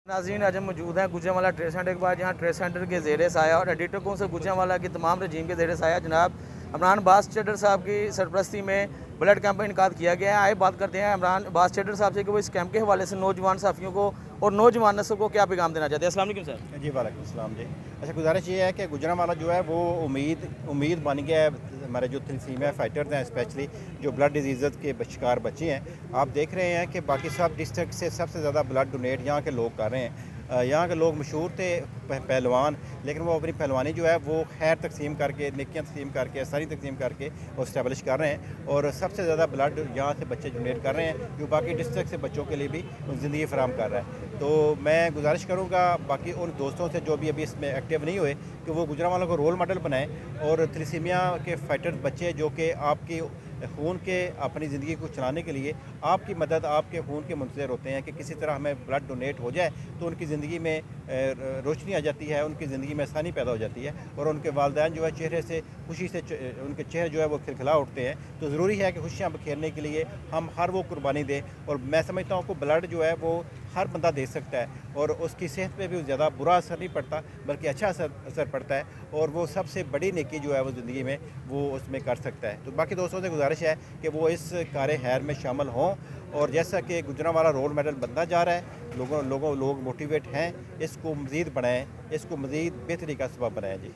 नाज़रीन, आज हम मौजूद हैं गुजरांवाला ट्रेड सेंटर के बाद, जहाँ ट्रेड सेंटर के ज़ेर साया और एडिटर कौंसिल गुजरांवाला की तमाम रजीम के ज़ेर साया जनाब इमरान अब्बास चड्ढर साहब की सरपरस्ती में ब्लड कैंप का इनकाद किया गया है। आए बात करते हैं इमरान अब्बास चड्ढर साहब से कि वो इस कैंप के हवाले से नौजवान साफ़ियों को और नौजवान नस्ल को क्या पैगाम देना चाहते हैं। अस्सलाम वालेकुम सर। जी वालेकुम अस्सलाम जी। अच्छा, गुजारिश ये है कि गुजरांवाला जो है वो उम्मीद बन गया है। हमारे जो थैलेसीमिया फाइटर्स हैं, स्पेशली जो ब्लड डिजीज़ के शिकार बच्चे हैं, आप देख रहे हैं कि बाकी सब डिस्ट्रिक्ट से सबसे ज़्यादा ब्लड डोनेट यहाँ के लोग कर रहे हैं। यहाँ के लोग मशहूर थे पहलवान, लेकिन वो अपनी पहलवानी जो है वो खैर तकसीम करके, नेकियां तकसीम करके, सारी तकसीम करके वो इस्टेब्लिश कर रहे हैं और सबसे ज़्यादा ब्लड यहाँ से बच्चे डोनेट कर रहे हैं, जो बाकी डिस्ट्रिक्ट से बच्चों के लिए भी ज़िंदगी फराहम कर रहा है। तो मैं गुजारिश करूँगा बाकी उन दोस्तों से जो भी अभी इसमें एक्टिव नहीं हुए कि वो गुजरांवाला को रोल मॉडल बनाएं और थैलेसीमिया के फाइटर बच्चे जो कि आपकी खून के अपनी ज़िंदगी को चलाने के लिए आपकी मदद, आपके खून के मुंतज़र होते हैं कि किसी तरह हमें ब्लड डोनेट हो जाए तो उनकी ज़िंदगी में रोशनी आ जाती है, उनकी ज़िंदगी में आसानी पैदा हो जाती है और उनके वालिदैन जो है चेहरे से खुशी से उनके चेहरे जो है वो खिलखिला उठते हैं। तो ज़रूरी है कि खुशियाँ बखेरने के लिए हम हर वो कुर्बानी दें और मैं समझता हूँ कि ब्लड जो है वो हर बंदा दे सकता है और उसकी सेहत पे भी ज़्यादा बुरा असर नहीं पड़ता, बल्कि अच्छा असर पड़ता है और वो सबसे बड़ी नेकी जो है वो ज़िंदगी में वो उसमें कर सकता है। तो बाकी दोस्तों से गुजारिश है कि वो इस कार खैर में शामिल हों और जैसा कि गुजरांवाला रोल मॉडल बनता जा रहा है, लोग मोटिवेट हैं, इसको मज़ीद बढ़ाएँ, इसको मज़ीद बेहतरी का सबब बनाएँ। जी।